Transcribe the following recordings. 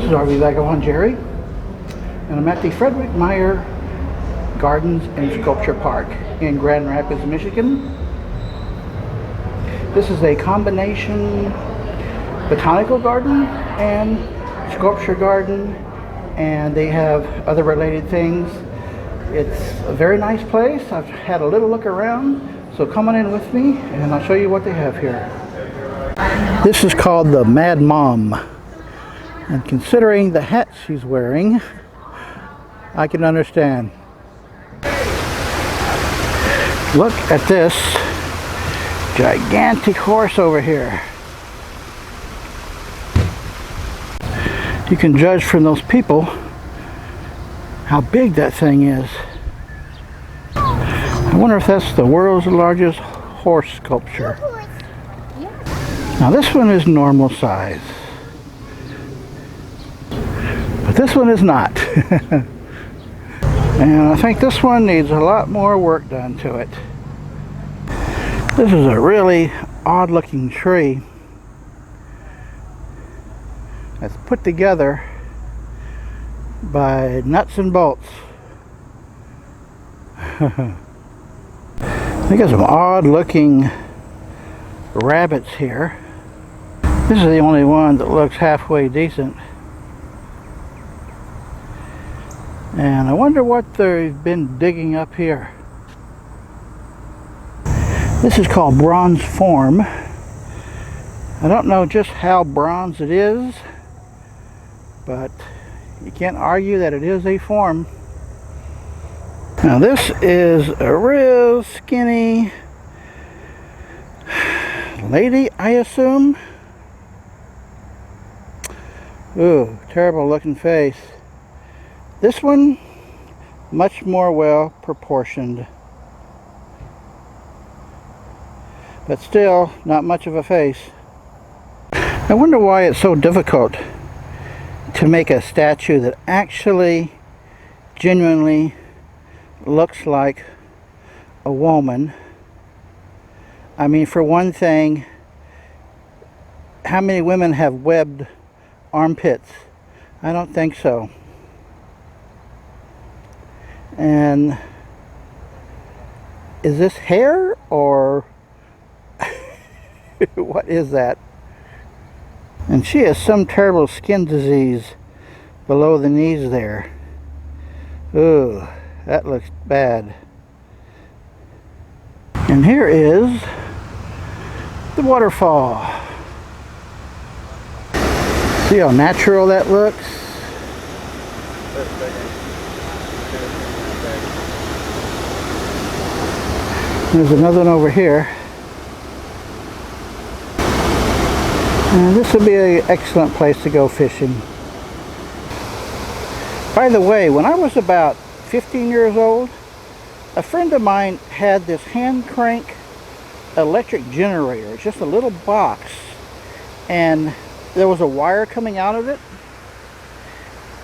is RV Vagabond Jerry, and I'm at the Frederik Meijer Gardens and Sculpture Park in Grand Rapids, Michigan. This is a combination botanical garden and sculpture garden, and they have other related things. It's a very nice place. I've had a little look around, so come on in with me and I'll show you what they have here. This is called the Mad Mom, and considering the hat she's wearing, I can understand. Look at this gigantic horse over here. You can judge from those people how big that thing is. I wonder if that's the world's largest horse sculpture. Now this one is normal size, but this one is not. And I think this one needs a lot more work done to it. This is a really odd looking tree that's put together by nuts and bolts. I got some odd looking rabbits here. This is the only one that looks halfway decent. And I wonder what they've been digging up here. This is called bronze form. I don't know just how bronze it is, but you can't argue that it is a form. Now this is a real skinny lady, I assume. Ooh, terrible looking face. This one, much more well proportioned, but still not much of a face. I wonder why it's so difficult to make a statue that actually genuinely looks like a woman. I mean, for one thing, how many women have webbed armpits? I don't think so. And is this hair or what is that? And she has some terrible skin disease below the knees there. Ooh, that looks bad. And here is the waterfall. See how natural that looks? There's another one over here. And this would be an excellent place to go fishing. By the way, when I was about 15 years old, a friend of mine had this hand crank electric generator. It's just a little box, and there was a wire coming out of it,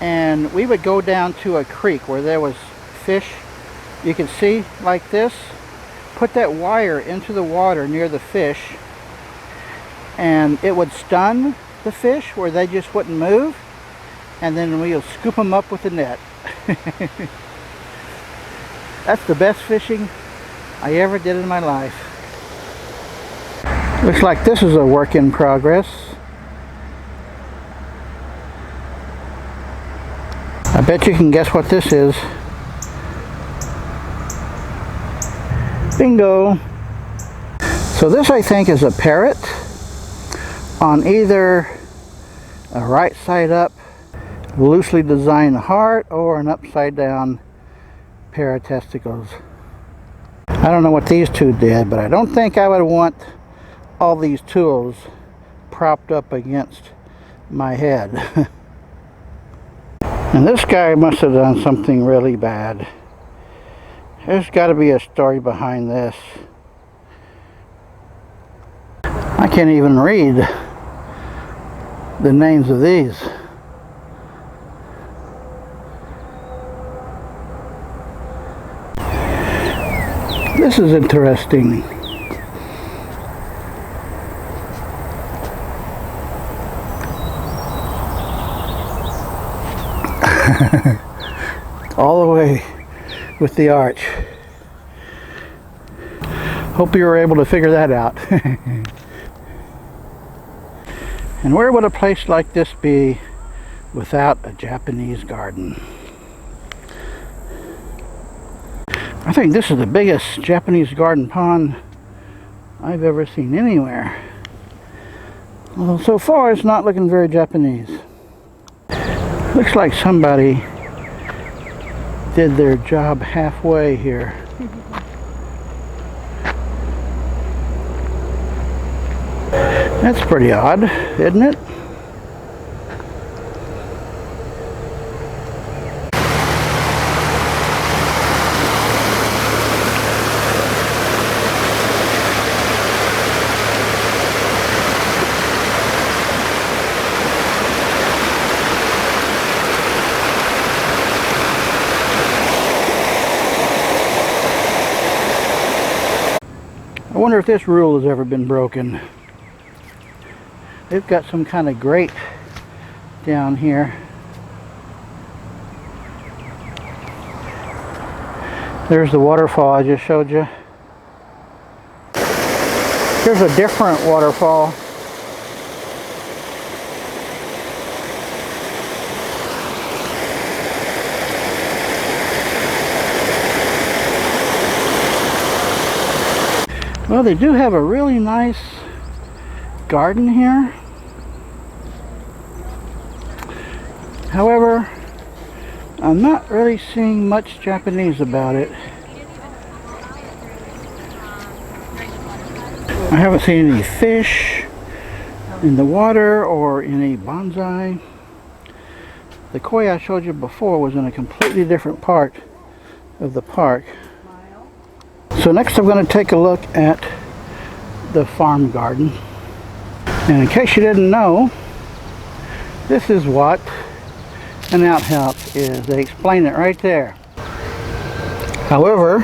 and we would go down to a creek where there was fish you could see like this, put that wire into the water near the fish, and it would stun the fish where they just wouldn't move, and then we would scoop them up with a net. That's the best fishing I ever did in my life. Looks like this is a work in progress. I bet you can guess what this is. Bingo! So this, I think, is a parrot on either a right side up loosely designed heart or an upside down pair of testicles. I don't know what these two did, but I don't think I would want all these tools propped up against my head. And this guy must have done something really bad. There's got to be a story behind this. I can't even read the names of these. This is interesting. All the way with the arch. Hope you were able to figure that out. And where would a place like this be without a Japanese garden? I think this is the biggest Japanese garden pond I've ever seen anywhere. Although so far it's not looking very Japanese. Looks like somebody did their job halfway here. That's pretty odd, isn't it? I wonder if this rule has ever been broken. They've got some kind of grate down here. There's the waterfall I just showed you. Here's a different waterfall. Well, they do have a really nice garden here. However, I'm not really seeing much Japanese about it. I haven't seen any fish in the water or any bonsai. The koi I showed you before was in a completely different part of the park. So next I'm going to take a look at the farm garden. And in case you didn't know, this is what an outhouse is. They explain it right there. However,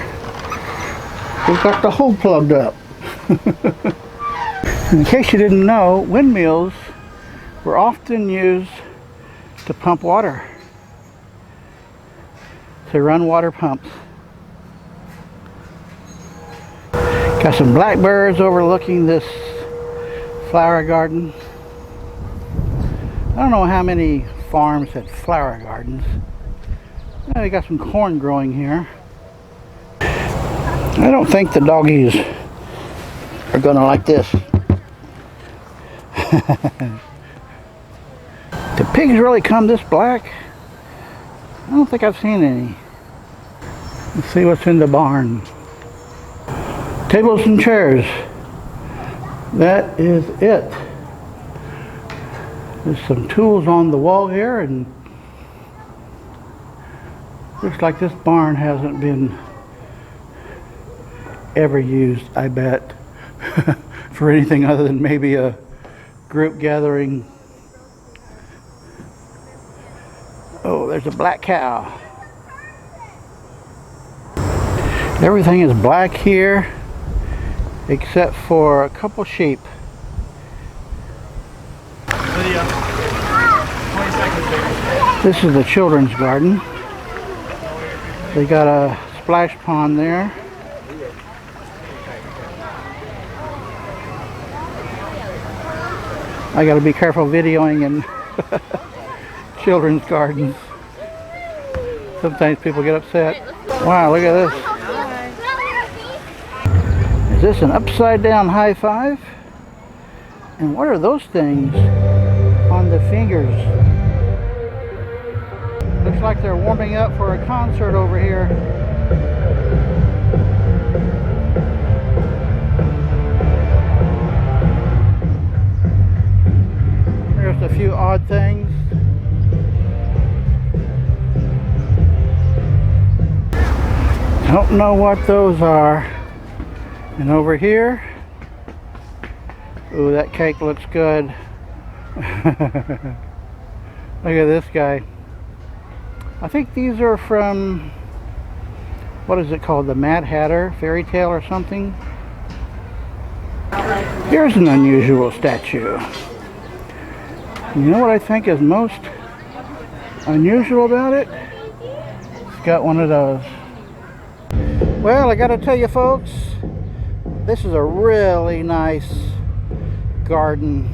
we've got the hole plugged up. And in case you didn't know, windmills were often used to pump water, to run water pumps. Got some blackbirds overlooking this flower garden. I don't know how many farms had flower gardens. They got some corn growing here. I don't think the doggies are gonna like this. Do pigs really come this black? I don't think I've seen any. Let's see what's in the barn. Tables and chairs. That is it. There's some tools on the wall here, and looks like this barn hasn't been ever used, I bet, for anything other than maybe a group gathering. Oh, there's a black cow. Everything is black here except for a couple sheep. This is the children's garden. They got a splash pond there. I gotta be careful videoing in children's gardens. Sometimes people get upset. Wow, look at this. Is this an upside down high five? And what are those things on the fingers? Looks like they're warming up for a concert over here. There's a few odd things. Don't know what those are. And over here, ooh, that cake looks good. Look at this guy. I think these are from, what is it called, the Mad Hatter fairy tale or something. Here's an unusual statue. You know what I think is most unusual about it. It's got one of those. Well, I gotta tell you folks, this is a really nice garden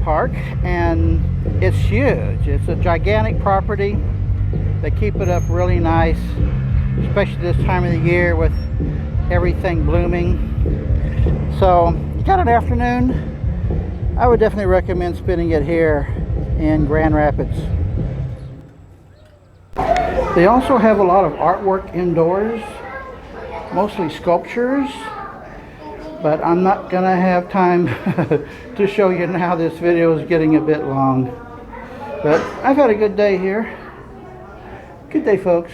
park, and it's huge. It's a gigantic property. They keep it up really nice, especially this time of the year with everything blooming. So you got an afternoon, I would definitely recommend spending it here in Grand Rapids. They also have a lot of artwork indoors, mostly sculptures, but I'm not gonna have time to show you now. This video is getting a bit long. But I've had a good day here. Good day, folks.